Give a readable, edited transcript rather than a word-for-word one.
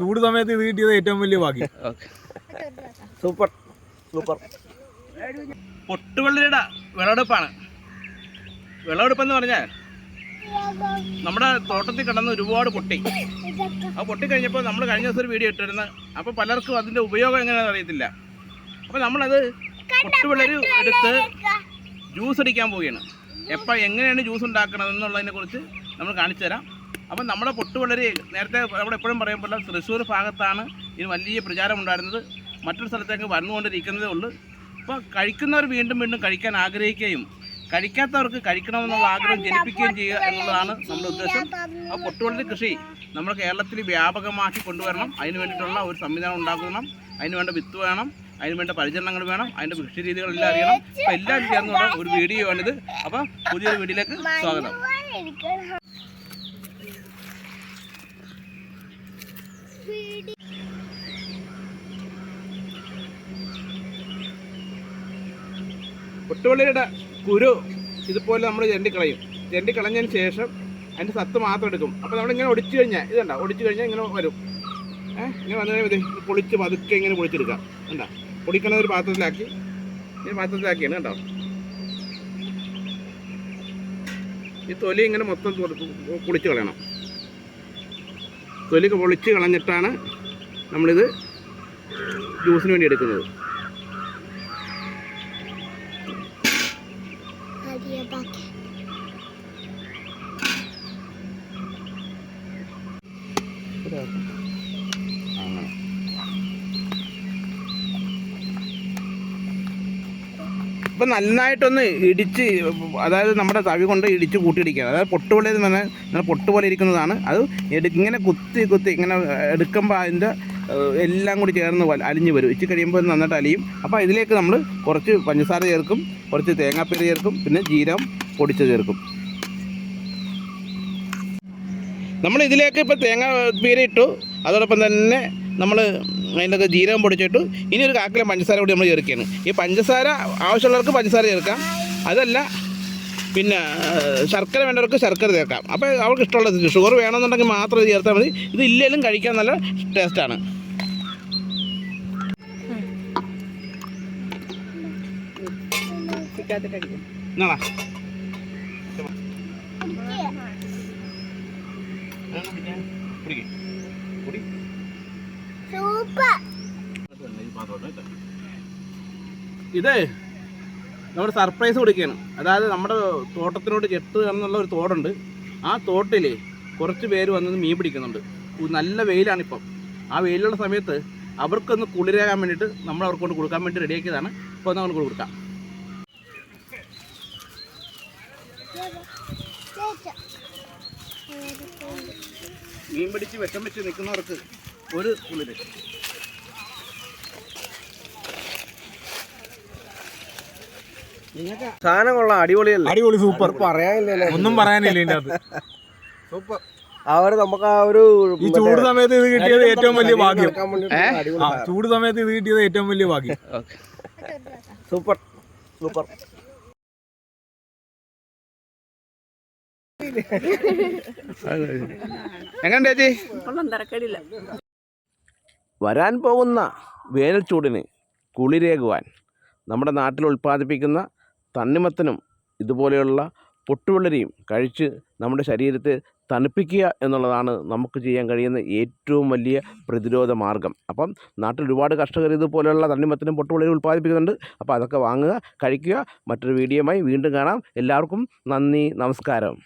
ചൂട് സമയത്ത് ഇത് കിട്ടിയത് ഏറ്റവും വലിയ ഭാഗ്യം. Super super. പൊട്ടുവെള്ളരിയുടെ വിളവെടുപ്പാണ്. വിളവെടുപ്പെന്ന് പറഞ്ഞാൽ നമ്മുടെ തോട്ടത്തിൽ കിടന്ന് ഒരുപാട് പൊട്ടി. ആ പൊട്ടിക്കഴിഞ്ഞപ്പോൾ നമ്മൾ കഴിഞ്ഞ ദിവസം ഒരു വീഡിയോ ഇട്ടിരുന്നു. അപ്പോൾ പലർക്കും അതിൻ്റെ ഉപയോഗം എങ്ങനെയാണെന്ന് അറിയത്തില്ല. അപ്പോൾ നമ്മളത് പൊട്ടുവെള്ളരി എടുത്ത് ജ്യൂസ് അടിക്കാൻ പോവുകയാണ്. എങ്ങനെയാണ് ജ്യൂസ് ഉണ്ടാക്കണമെന്നുള്ളതിനെക്കുറിച്ച് നമ്മൾ കാണിച്ചു തരാം. അപ്പം നമ്മുടെ പൊട്ടുവെള്ളരി നേരത്തെ നമ്മളെപ്പോഴും പറയുമ്പോൾ തൃശ്ശൂർ ഭാഗത്താണ് ഇതിന് വലിയ പ്രചാരം ഉണ്ടായിരുന്നത്. മറ്റൊരു സ്ഥലത്തേക്ക് വന്നുകൊണ്ടിരിക്കുന്നതേ ഉള്ളൂ. അപ്പോൾ കഴിക്കുന്നവർ വീണ്ടും വീണ്ടും കഴിക്കാൻ ആഗ്രഹിക്കുകയും കഴിക്കാത്തവർക്ക് കഴിക്കണമെന്നുള്ള ആഗ്രഹം ജനിപ്പിക്കുകയും ചെയ്യുക എന്നുള്ളതാണ് നമ്മുടെ ഉദ്ദേശം. ആ പൊട്ടുവെള്ളരി കൃഷി നമ്മൾ കേരളത്തിൽ വ്യാപകമാക്കി കൊണ്ടുവരണം. അതിന് വേണ്ടിയിട്ടുള്ള ഒരു സംവിധാനം ഉണ്ടാക്കണം. അതിന് വേണ്ട വിത്ത് വേണം, അതിന് വേണ്ട പരിചരണങ്ങൾ വേണം, അതിൻ്റെ കൃഷി രീതികളെല്ലാം അറിയണം. അപ്പോൾ എല്ലാം ചേർന്നുള്ള ഒരു വീഡിയോ ആണിത്. അപ്പോൾ പുതിയൊരു വീഡിയോയിലേക്ക് സ്വാഗതം. പൊട്ടുവെള്ളരിയുടെ കുരു ഇതുപോലെ നമ്മൾ ചെണ്ടിക്കളയും. ചെണ്ടിക്കളഞ്ഞതിന് ശേഷം അതിൻ്റെ സത്ത് മാത്രം എടുക്കും. അപ്പോൾ നമ്മളിങ്ങനെ ഒടിച്ചു കഴിഞ്ഞാൽ ഇതുണ്ട, ഒടിച്ചു കഴിഞ്ഞാൽ ഇങ്ങനെ വരും. ഇങ്ങനെ വന്നു കഴിഞ്ഞാൽ പൊളിച്ച് പതുക്കെ ഇങ്ങനെ പൊളിച്ചെടുക്കാം. കണ്ടോ, പൊടിക്കണ ഒരു പാത്രത്തിലാക്കി പാത്രത്തിലാക്കിയാണ് കണ്ടോ. ഈ തൊലി ഇങ്ങനെ മൊത്തം പൊളിച്ച് കളയണം. തൊലി പൊളിച്ച് കളഞ്ഞിട്ടാണ് നമ്മളിത് ജ്യൂസിന് വേണ്ടി എടുക്കുന്നത്. ഇപ്പം നന്നായിട്ടൊന്ന് ഇടിച്ച്, അതായത് നമ്മുടെ തവി കൊണ്ട് ഇടിച്ച് കൂട്ടിയിടിക്കുക. അതായത് പൊട്ടുപോലെ പറഞ്ഞാൽ പൊട്ടുപോലെ ഇരിക്കുന്നതാണ്. അത് ഇങ്ങനെ കുത്തി ഇങ്ങനെ എടുക്കുമ്പോൾ അതിൻ്റെ എല്ലാം കൂടി ചേർന്ന് അലിഞ്ഞ് വരും. ഇച്ചിരി കഴിയുമ്പോൾ നന്നായിട്ട് അലിയും. അപ്പോൾ ഇതിലേക്ക് നമ്മൾ കുറച്ച് പഞ്ചസാര ചേർക്കും, കുറച്ച് തേങ്ങാപ്പീര ചേർക്കും, പിന്നെ ജീരകം പൊടിച്ച് ചേർക്കും. നമ്മൾ ഇതിലേക്ക് ഇപ്പോൾ തേങ്ങാപ്പീര ഇട്ടു, അതോടൊപ്പം തന്നെ നമ്മൾ അതിൻ്റെ ജീരകം പൊടിച്ചിട്ടു. ഇനി ഒരു കാക്കിലെ പഞ്ചസാര കൂടി നമ്മൾ ചേർക്കുകയാണ്. ഈ പഞ്ചസാര ആവശ്യമുള്ളവർക്ക് പഞ്ചസാര ചേർക്കാം, അതല്ല പിന്നെ ശർക്കര വേണ്ടവർക്ക് ശർക്കര ചേർക്കാം. അപ്പോൾ അവർക്ക് ഇഷ്ടമുള്ളത്, ഷുഗർ വേണമെന്നുണ്ടെങ്കിൽ മാത്രം ഇത് ചേർത്താൽ മതി. ഇത് ഇല്ലെങ്കിലും കഴിക്കാൻ നല്ല ടേസ്റ്റാണ്. എന്നാ ഇത് നമ്മുടെ സർപ്രൈസ് കൊടുക്കുകയാണ്. അതായത് നമ്മുടെ തോട്ടത്തിനോട് ചെട്ട് എന്നുള്ള ഒരു തോടുണ്ട്. ആ തോട്ടിൽ കുറച്ച് പേര് വന്നത് മീൻ പിടിക്കുന്നുണ്ട്. നല്ല വെയിലാണിപ്പം. ആ വെയിലുള്ള സമയത്ത് അവർക്കൊന്ന് കുളിരാകാൻ വേണ്ടിയിട്ട് നമ്മൾ അവർക്ക് കൊണ്ട് കൊടുക്കാൻ വേണ്ടി റെഡിയാക്കിയതാണ്. ഇപ്പോൾ നമ്മൾ കൊടുക്കാം. മീൻ പിടിച്ച് വിഷം വെച്ച് നിൽക്കുന്നവർക്ക് ഒരു കുളിര്. സാധനം കൊള്ളാം, അടിപൊളിയല്ലേ? അടിപൊളി, സൂപ്പർ. പറയാനില്ലല്ലോ, ഒന്നും പറയാനില്ല ഇതിൻ്റെ അത്. സൂപ്പർ. നമുക്ക് ആ ഒരു ഈ ചൂട് സമയത്ത് ഇത് കിട്ടിയത് ഏറ്റവും വലിയ ഭാഗ്യം. ചൂട് സമയത്ത് ഇത് കിട്ടിയത് ഏറ്റവും വലിയ ഭാഗ്യം. Super super. എങ്ങനെ ചേച്ചി? വരാൻ പോകുന്ന വേനൽ ചൂടിന് കുളിരേകുവാൻ നമ്മുടെ നാട്ടിൽ ഉൽപ്പാദിപ്പിക്കുന്ന തണ്ണിമത്തനും ഇതുപോലെയുള്ള പൊട്ടുവെള്ളരിയും കഴിച്ച് നമ്മുടെ ശരീരത്തെ തണുപ്പിക്കുക എന്നുള്ളതാണ് നമുക്ക് ചെയ്യാൻ കഴിയുന്ന ഏറ്റവും വലിയ പ്രതിരോധ മാർഗം. അപ്പം നാട്ടിൽ ഒരുപാട് കർഷകർ ഇതുപോലെയുള്ള തണ്ണിമത്തനും പൊട്ടുവെള്ളരിയും ഉൽപ്പാദിപ്പിക്കുന്നുണ്ട്. അപ്പോൾ അതൊക്കെ വാങ്ങുക, കഴിക്കുക. മറ്റൊരു വീഡിയോയുമായി വീണ്ടും കാണാം. എല്ലാവർക്കും നന്ദി, നമസ്കാരം.